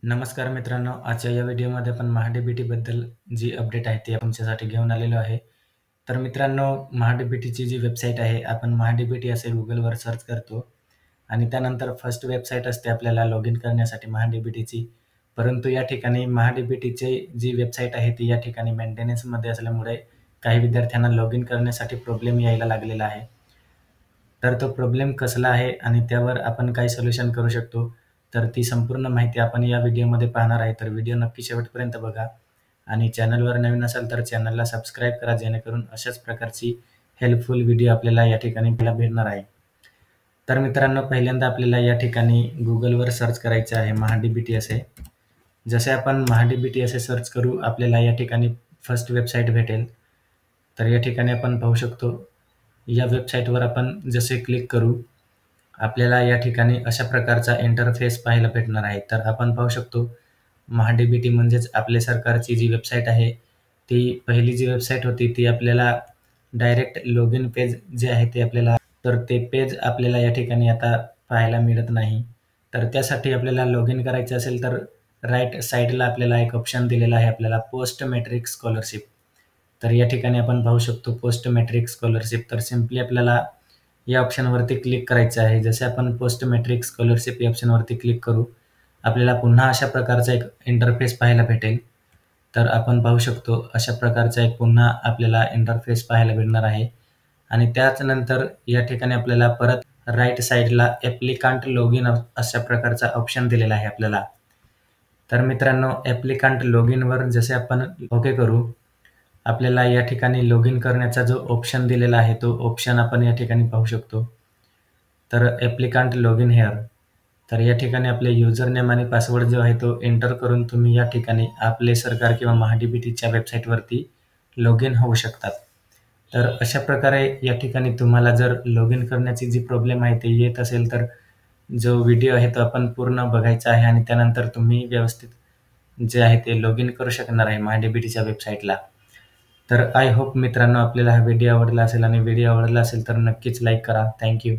नमस्कार मित्रांनो, आजच्या या व्हिडिओमध्ये आपण महाडी-बीटीबद्दल जी अपडेट आहे ती तुमच्यासाठी घेऊन आलेलो आहे. तर मित्रांनो, महाडी-बीटीची जी वेबसाईट आहे, आपण महाडी-बीटी असे Googleवर सर्च करतो आणि त्यानंतर फर्स्ट वेबसाईट असते आपल्याला लॉग इन करण्यासाठी महाडी-बीटीची. परंतु या ठिकाणी महाडी-बीटीची जी वेबसाईट आहे ती या ठिकाणी मेंटेनन्समध्ये असल्यामुळे काही विद्यार्थ्यांना लॉग इन करण्यासाठी प्रॉब्लेम यायला लागलेला आहे. तर तो प्रॉब्लेम कसला आहे आणि त्यावर आपण काय सोल्युशन करू शकतो, तर ती संपूर्ण माहिती आपण या व्हिडिओमध्ये पाहणार आहे. तर व्हिडिओ नक्की शेवटपर्यंत बघा आणि चॅनलवर नवीन असाल तर चॅनलला सबस्क्राईब करा, जेणेकरून अशाच प्रकारची हेल्पफुल व्हिडिओ आपल्याला या ठिकाणी भेटणार आहे. तर मित्रांनो, पहिल्यांदा आपल्याला या ठिकाणी Googleवर सर्च करायचे आहे महाडी-बीटी असे. जसे आपण महाडी-बीटी असे सर्च करू, आपल्याला या ठिकाणी फर्स्ट वेबसाईट भेटेल. तर या ठिकाणी आपण पाहू शकतो, या वेबसाईटवर आपण जसे क्लिक करू, आपल्याला या ठिकाणी अशा प्रकारचा इंटरफेस पाहायला भेटणार आहे. तर आपण पाहू शकतो, महाडी-बीटी म्हणजेच आपल्या सरकारची जी वेबसाईट आहे, ती पहिली जी वेबसाईट होती ती आपल्याला डायरेक्ट लॉग इन पेज जे आहे ते आपल्याला, तर ते पेज आपल्याला या ठिकाणी आता पाहायला मिळत नाही. तर त्यासाठी आपल्याला लॉग इन करायचं असेल तर राईट साईडला आपल्याला एक ऑप्शन दिलेला आहे आपल्याला पोस्ट मॅट्रिक स्कॉलरशिप. तर या ठिकाणी आपण पाहू शकतो पोस्ट मॅट्रिक स्कॉलरशिप. तर सिम्पली आपल्याला या ऑप्शनवरती क्लिक करायचं आहे. जसे आपण पोस्ट मॅट्रिक स्कॉलरशिप या ऑप्शनवरती क्लिक करू, आपल्याला पुन्हा अशा प्रकारचा एक इंटरफेस पाहायला भेटेल. तर आपण पाहू शकतो अशा प्रकारचा एक पुन्हा आपल्याला इंटरफेस पाहायला भेटणार आहे आणि त्यानंतर या ठिकाणी आपल्याला परत राईट साईडला ॲप्लिकंट लॉग इन अशा प्रकारचा ऑप्शन दिलेला आहे आपल्याला. तर मित्रांनो, ॲप्लिकंट लॉग इनवर जसे आपण ओके करू, आपल्याला या ठिकाणी लॉग इन करण्याचा जो ऑप्शन दिलेला आहे तो ऑप्शन आपण या ठिकाणी पाहू शकतो. तर ॲप्लिकंट लॉग इन हिअर. तर या ठिकाणी आपले युजर नेम आणि पासवर्ड जो आहे तो एंटर करून तुम्ही या ठिकाणी आपले सरकार किंवा महाडी-बीटीच्या वेबसाईटवरती लॉग इन होऊ शकतात. तर अशा प्रकारे या ठिकाणी तुम्हाला जर लॉग इन करण्याची जी प्रॉब्लेम आहे ते येत असेल तर जो व्हिडिओ आहे तो आपण पूर्ण बघायचा आहे आणि त्यानंतर तुम्ही व्यवस्थित जे आहे ते लॉग इन करू शकणार आहे महाडी-बीटीच्या वेबसाईटला. तर आय होप मित्रांनो आपल्याला हा व्हिडिओ आवडला असेल आणि व्हिडिओ आवडला असेल तर नक्कीच लाईक करा. Thank you.